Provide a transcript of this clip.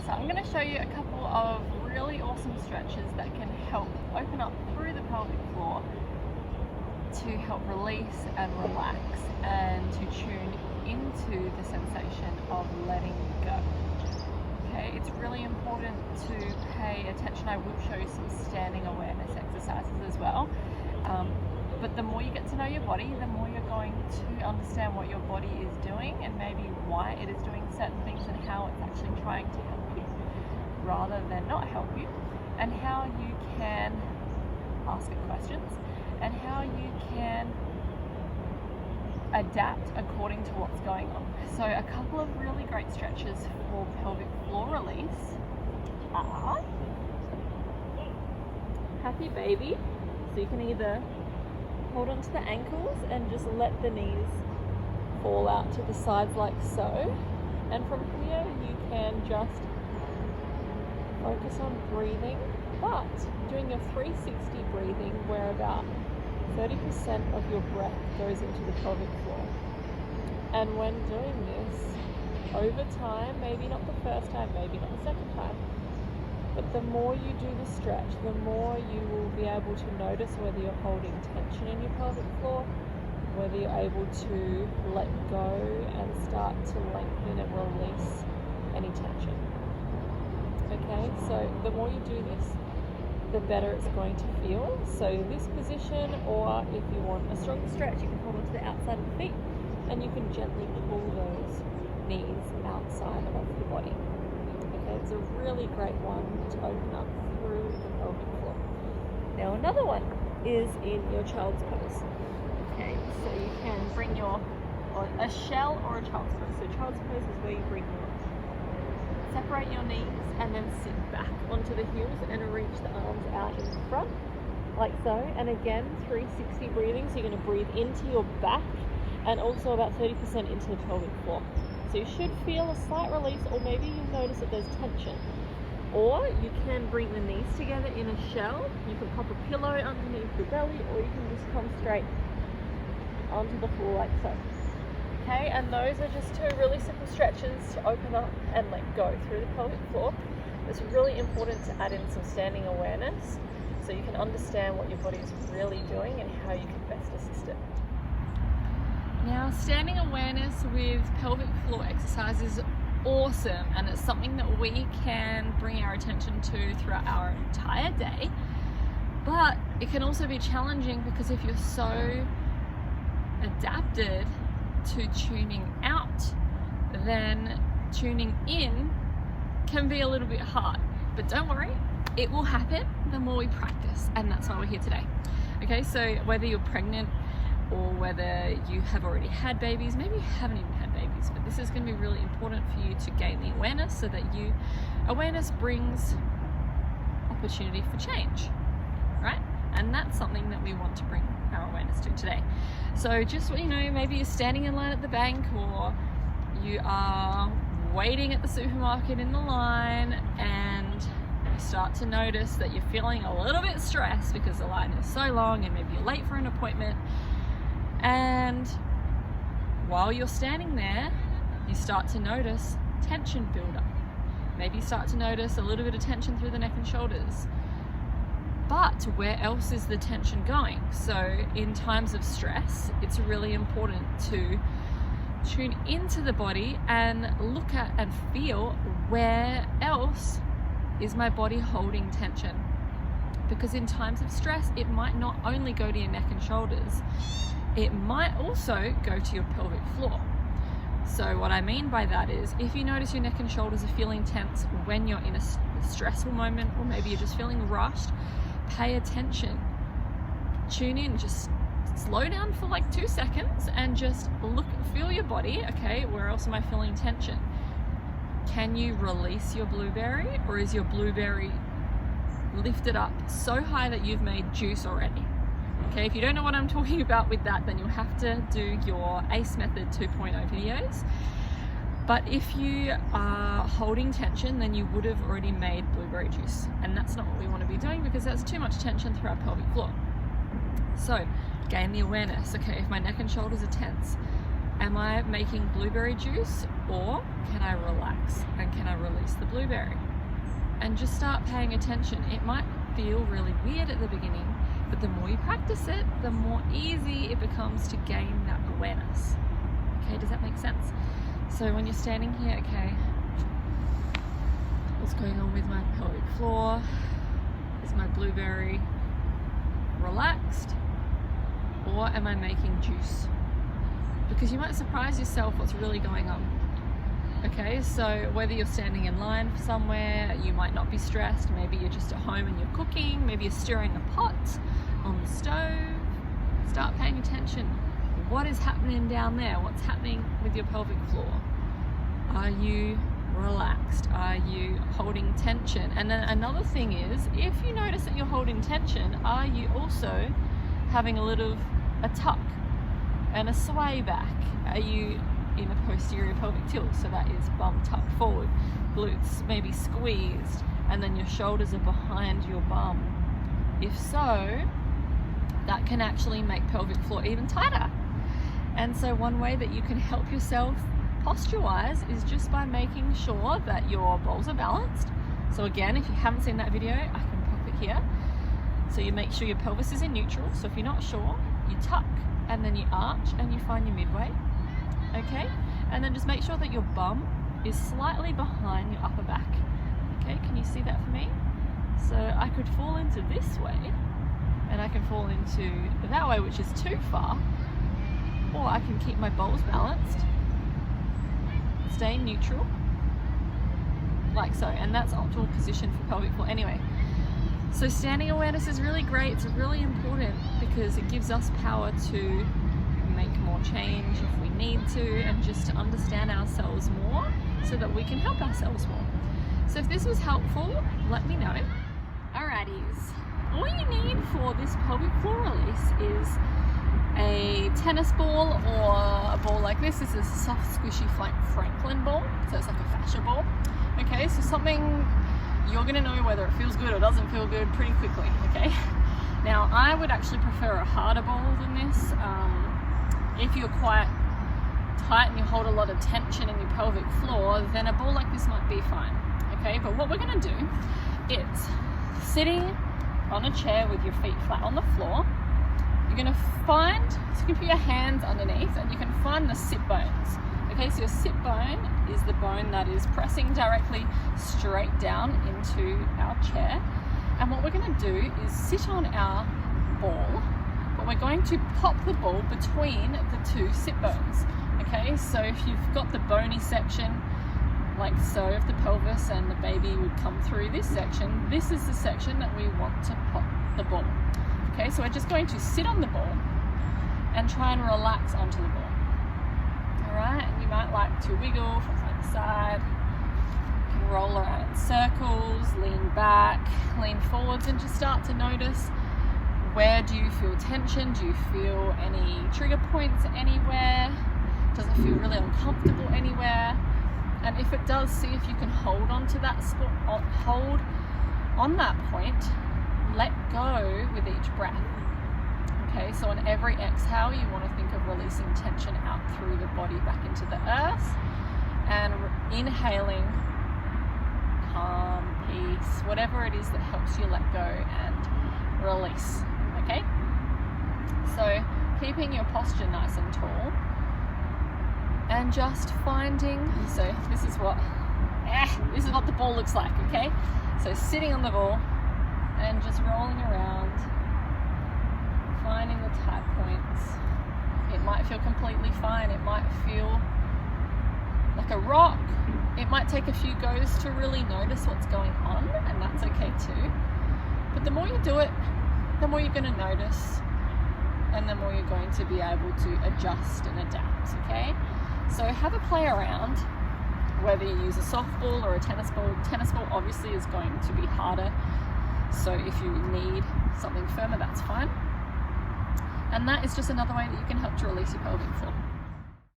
So I'm going to show you a couple of really awesome stretches that can help open up through the pelvic floor to help release and relax and to tune into the sensation of letting go. Okay, it's really important to pay attention. I will show you some standing awareness exercises as well. But the more you get to know your body, the more you're going to understand what your body is doing and maybe why it is doing certain things and how it's actually trying to help you rather than not help you, and how you can ask it questions and how you can adapt according to what's going on. So a couple of really great stretches for pelvic floor release are happy baby. So you can either hold onto the ankles and just let the knees fall out to the sides like so. And from here you can just focus on breathing, but doing your 360 breathing where about 30% of your breath goes into the pelvic floor. And when doing this, over time, maybe not the first time, maybe not the second time, but the more you do the stretch, the more you will be able to notice whether you're holding tension in your pelvic floor, whether you're able to let go and start to lengthen and release any tension. Okay, so the more you do this, the better it's going to feel. So this position, or if you want a stronger stretch, you can hold onto the outside of the feet and you can gently pull those knees outside of your body. Okay, it's a really great one to open up through the pelvic floor. Now another one is in your child's pose. Okay, so you can bring a shell or a child's pose. So child's pose is where you separate your knees and then sit back onto the heels and reach the arms out in front, like so. And again, 360 breathing, so you're going to breathe into your back and also about 30% into the pelvic floor. So you should feel a slight release, or maybe you'll notice that there's tension. Or you can bring the knees together in a shell. You can pop a pillow underneath your belly, or you can just come straight onto the floor like so. Okay, and those are just two really simple stretches to open up and let go through the pelvic floor. It's really important to add in some standing awareness so you can understand what your body is really doing and how you can best assist it. Now, standing awareness with pelvic floor exercise is awesome, and it's something that we can bring our attention to throughout our entire day, but it can also be challenging because if you're so adapted to tuning out, then tuning in can be a little bit hard. But don't worry, it will happen the more we practice, and that's why we're here today. Okay, so whether you're pregnant or whether you have already had babies, maybe you haven't even had babies, but this is going to be really important for you to gain the awareness, so that awareness brings opportunity for change, right? And that's something that we want to bring our awareness to today. So just so you know, maybe you're standing in line at the bank, or you are waiting at the supermarket in the line, and you start to notice that you're feeling a little bit stressed because the line is so long and maybe you're late for an appointment. And while you're standing there, you start to notice tension build up. Maybe you start to notice a little bit of tension through the neck and shoulders. But where else is the tension going? So in times of stress, it's really important to tune into the body and look at and feel where else is my body holding tension. Because in times of stress, it might not only go to your neck and shoulders, it might also go to your pelvic floor. So what I mean by that is, if you notice your neck and shoulders are feeling tense when you're in a stressful moment, or maybe you're just feeling rushed, pay attention, tune in, just slow down for like 2 seconds and just feel your body. Okay, where else am I feeling tension? Can you release your blueberry, or is your blueberry lifted up so high that you've made juice already? Okay, if you don't know what I'm talking about with that, then you'll have to do your ACE Method 2.0 videos. But if you are holding tension, then you would have already made blueberry juice, and that's not what we want to be doing, because that's too much tension through our pelvic floor. So gain the awareness. Okay, if my neck and shoulders are tense, am I making blueberry juice, or can I relax and can I release the blueberry and just start paying attention. It might feel really weird at the beginning, but the more you practice it, the more easy it becomes to gain that awareness. Okay, does that make sense? So when you're standing here, okay, what's going on with my pelvic floor? Is my blueberry relaxed, or am I making juice? Because you might surprise yourself what's really going on. Okay, so whether you're standing in line for somewhere, you might not be stressed. Maybe you're just at home and you're cooking. Maybe you're stirring a pot on the stove. Start paying attention. What is happening down there? What's happening with your pelvic floor? Are you relaxed? Are you holding tension? And then another thing is, if you notice that you're holding tension, are you also having a tuck and a sway back? Are you in a posterior pelvic tilt? So that is bum tucked forward, glutes maybe squeezed, and then your shoulders are behind your bum. If so, that can actually make pelvic floor even tighter. And so one way that you can help yourself posture-wise is just by making sure that your balls are balanced. So again, if you haven't seen that video, I can pop it here. So you make sure your pelvis is in neutral. So if you're not sure, you tuck and then you arch and you find your midway. Okay, and then just make sure that your bum is slightly behind your upper back. Okay, can you see that for me? So I could fall into this way, and I can fall into that way, which is too far, or I can keep my balls balanced, stay neutral, like so, and that's optimal position for pelvic floor anyway. So standing awareness is really great. It's really important because it gives us power to make more change if we need to, and just to understand ourselves more so that we can help ourselves more. So if this was helpful, let me know. Alrighties, all you need for this pelvic floor release is a tennis ball or a ball like this. This is a soft squishy Franklin ball, so it's like a fascia ball. Okay, so something you're going to know whether it feels good or doesn't feel good pretty quickly. Okay, now I would actually prefer a harder ball than this. If you're quite tight and you hold a lot of tension in your pelvic floor, then a ball like this might be fine. Okay, but what we're going to do is sitting on a chair with your feet flat on the floor. You're going to find, so you can put your hands underneath and you can find the sit bones. Okay, so your sit bone is the bone that is pressing directly straight down into our chair. And what we're going to do is sit on our ball, but we're going to pop the ball between the two sit bones. Okay, so if you've got the bony section, like so, of the pelvis, and the baby would come through this section, this is the section that we want to pop the ball. Okay, so we're just going to sit on the ball and try and relax onto the ball. Alright, and you might like to wiggle from side to side. You can roll around in circles, lean back, lean forwards, and just start to notice, where do you feel tension? Do you feel any trigger points anywhere? Does it feel really uncomfortable anywhere? And if it does, see if you can hold on to that spot, hold on that point, let go with each breath. Okay, so on every exhale, you want to think of releasing tension out through the body back into the earth, and inhaling calm, peace, whatever it is that helps you let go and release. Okay, so keeping your posture nice and tall, and just finding, so this is what the ball looks like. Okay, so sitting on the ball and just rolling around, finding the tight points. It might feel completely fine, it might feel like a rock, it might take a few goes to really notice what's going on, and that's okay too. But the more you do it, the more you're going to notice, and the more you're going to be able to adjust and adapt. Okay, so have a play around, whether you use a softball or a tennis ball. Tennis ball obviously is going to be harder, so if you need something firmer, that's fine. And that is just another way that you can help to release your pelvic floor.